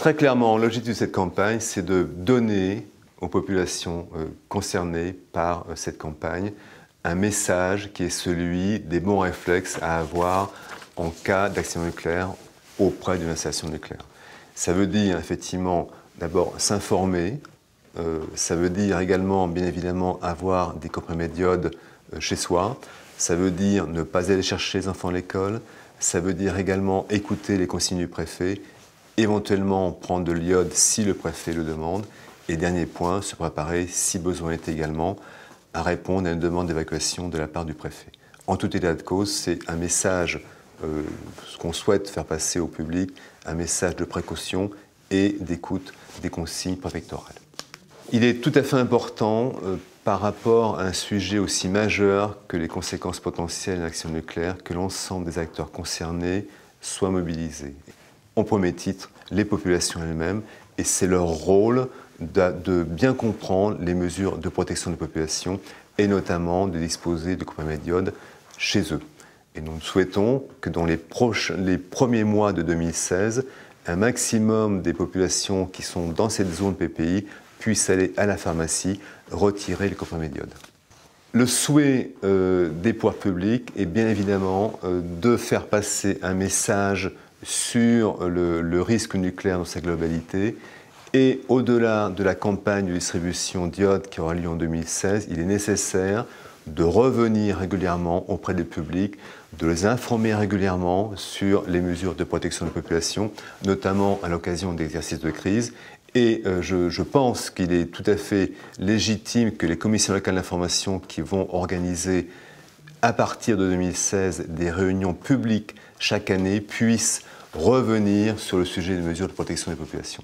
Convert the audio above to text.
Très clairement, l'objectif de cette campagne, c'est de donner aux populations concernées par cette campagne un message qui est celui des bons réflexes à avoir en cas d'accident nucléaire auprès d'une installation nucléaire. Ça veut dire effectivement d'abord s'informer, ça veut dire également bien évidemment avoir des comprimés d'iode chez soi, ça veut dire ne pas aller chercher les enfants à l'école, ça veut dire également écouter les consignes du préfet, éventuellement prendre de l'iode si le préfet le demande, et dernier point, se préparer si besoin est également à répondre à une demande d'évacuation de la part du préfet. En tout état de cause, c'est un message, ce qu'on souhaite faire passer au public, un message de précaution et d'écoute des consignes préfectorales. Il est tout à fait important, par rapport à un sujet aussi majeur que les conséquences potentielles d'une action nucléaire, que l'ensemble des acteurs concernés soient mobilisés. En premier titre, les populations elles-mêmes, et c'est leur rôle de bien comprendre les mesures de protection des populations et notamment de disposer de comprimés d'iode chez eux. Et nous souhaitons que dans les premiers mois de 2016, un maximum des populations qui sont dans cette zone PPI puissent aller à la pharmacie retirer les comprimés d'iode. Le souhait des pouvoirs publics est bien évidemment de faire passer un message sur le risque nucléaire dans sa globalité. Et au-delà de la campagne de distribution d'iode qui aura lieu en 2016, il est nécessaire de revenir régulièrement auprès du public, de les informer régulièrement sur les mesures de protection de la population, notamment à l'occasion d'exercices de crise. Et je pense qu'il est tout à fait légitime que les commissions locales d'information qui vont organiser à partir de 2016 des réunions publiques chaque année puissent revenir sur le sujet des mesures de protection des populations.